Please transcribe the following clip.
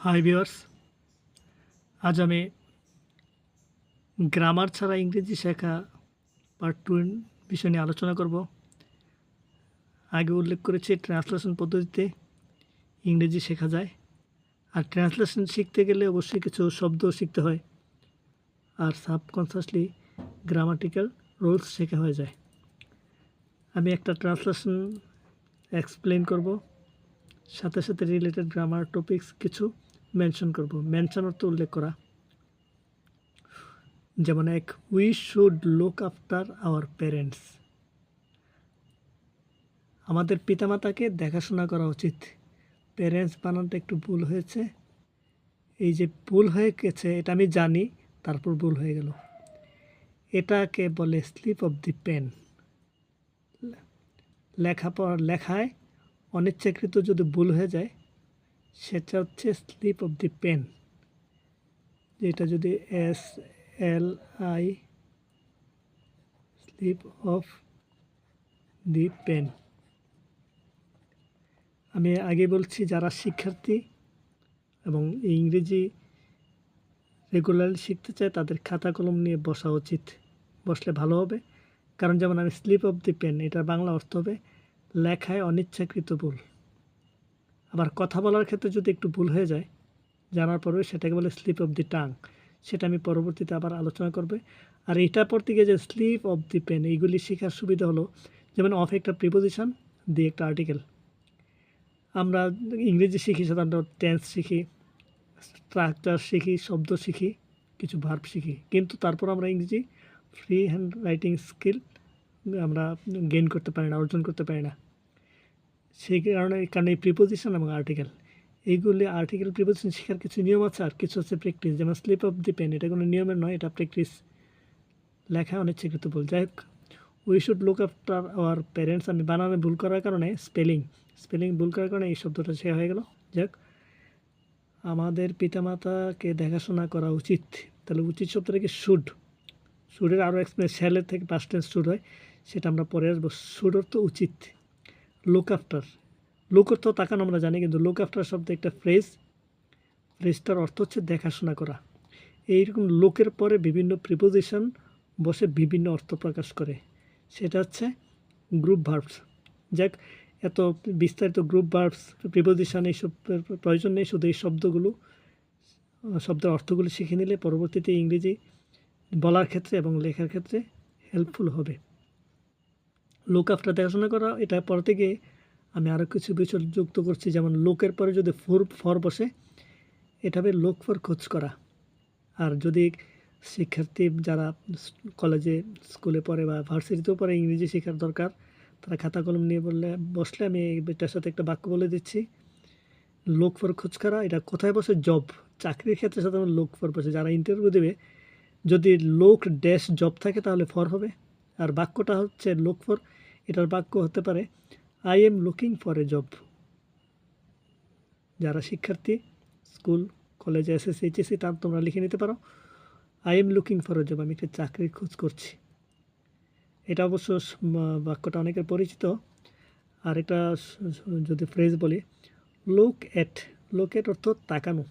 Hi viewers, আজ আমি grammar ছাড়া ইংরেজি শেখা পার্ট 2 বিষয় নিয়ে আলোচনা করব। আগে উল্লেখ করেছি ট্রান্সলেশন পদ্ধতিতে ইংরেজি শেখা যায়, আর ট্রান্সলেশন শিখতে গেলে অবশ্যই কিছু শব্দ শিখতে হয়, আর সাবকনসিয়াসলি গ্রামাটিক্যাল রুলস শেখা হয়ে যায়। আমি একটা ট্রান্সলেশন এক্সপ্লেন করব, সাথে সাথে রিলেটেড গ্রামার টপিকস কিছু মেনশন করব। মেনশন অর্থ উল্লেখ করা। যেমন we should look after our parents, আমাদের পিতামাতাকে দেখাশোনা করা উচিত। প্যারেন্টস বানানটা একটু ভুল হয়েছে, এই যে ভুল হয়ে গেছে এটা আমি জানি, তারপর ভুল হয়ে গেল। এটাকে বলে স্লিপ অফ দি পেন। লেখায় অনিচ্ছাকৃত যদি ভুল হয়ে যায় সেটা হচ্ছে স্লিপ অফ দি পেন। যেটা যদি SLI slip of the pen. আমি আগে বলছি, যারা শিক্ষার্থী এবং ইংরেজি রেগুলারলি শিখতে চায় তাদের খাতা কলম নিয়ে বসা উচিত, বসলে ভালো হবে। কারণ যেমন আমি স্লিপ অফ দি পেন, এটার বাংলা অর্থ হবে লেখায় অনিচ্ছাকৃত ভুল। আবার কথা বলার ক্ষেত্রে যদি একটু ভুল হয়ে যায়, জানার পরেও সেটাকে বলে স্লিপ অফ দি টাং। সেটা আমি পরবর্তীতে আবার আলোচনা করবে। আর এটা পড়তে গিয়ে যে স্লিপ অফ দি পেন, এইগুলি শেখার সুবিধা হলো, যেমন অফ একটা প্রিপোজিশন, দি একটা আর্টিকেল। আমরা ইংরেজি শিখি সাধারণত টেন্স শিখি, স্ট্রাকচার শিখি, শব্দ শিখি, কিছু ভার্ব শিখি, কিন্তু তারপর আমরা ইংরেজি ফ্রি হ্যান্ড রাইটিং স্কিল আমরা গেইন করতে পারি না, অর্জন করতে পারি না। সেই কারণে এই প্রিপোজিশন এবং আর্টিকেল, এইগুলি আর্টিকেল প্রিপোজিশন শেখার কিছু নিয়ম আছে, আর কিছু হচ্ছে প্র্যাকটিস। যেমন স্লিপ অফ দি পেন, এটা কোনো নিয়মের নয়, এটা প্র্যাকটিস। লেখা অনিচ্ছাকৃত ভুল। যাই হোক, we should look after our parents, আমি বানানে ভুল করার কারণে স্পেলিং ভুল করার কারণে এই শব্দটা শেখা হয়ে গেল। যাক, আমাদের পিতামাতাকে দেখাশোনা করা উচিত। তাহলে উচিত শব্দটা কি? শুডের আরও এক্সপ্লেন, শ্যালের থেকে পাস্ট টেন্স শুড হয়, সেটা আমরা পরে আসবো। শুড অর্থ উচিত। লুক আফটার, লুক অর্থ তাকানো আমরা জানি, কিন্তু লুক আফটার শব্দ একটা ফ্রেজটার অর্থ হচ্ছে দেখাশোনা করা। এইরকম লোকের পরে বিভিন্ন প্রিপোজিশন বসে বিভিন্ন অর্থ প্রকাশ করে, সেটা হচ্ছে গ্রুপ ভার্বস। যাক, এত বিস্তারিত গ্রুপ ভার্বস, প্রিপোজিশন এইসব প্রয়োজন নেই। শুধু এই শব্দের অর্থগুলি শিখে নিলে পরবর্তীতে ইংরেজি বলার ক্ষেত্রে এবং লেখার ক্ষেত্রে হেল্পফুল হবে। লুক আফটার দেখাশোনা করা, এটা পড়তে গিয়ে আমি আরও কিছু বিষয় যুক্ত করছি। যেমন লোকের পরে যদি ফর বসে, এটা হবে লোক ফর খোঁজ করা। আর যদি শিক্ষার্থী যারা কলেজে স্কুলে পড়ে বা ভার্সিটিতেও পড়ে ইংরেজি শেখার দরকার, তারা খাতা কলম নিয়ে বসলে আমি এটার সাথে একটা বাক্য বলে দিচ্ছি। লোক ফর খোঁজ করা, এটা কোথায় বসে? জব, চাকরির ক্ষেত্রে সাধারণত লোক ফর বসে। যারা ইন্টারভিউ দেবে, যদি লোক ড্যাশ জব থাকে তাহলে ফর হবে। আর বাক্যটা হচ্ছে লোক ফর, এটার বাক্য হতে পারে I am looking for a job. যারা শিক্ষার্থী স্কুল কলেজে SSC HSC তার তোমরা লিখে নিতে পারো, I am looking for a job, আমি একটা চাকরির খোঁজ করছি। এটা অবশ্য বাক্যটা অনেকের পরিচিত। আর এটা যদি ফ্রেজ বলি, লুক এট অর্থ তাকানো।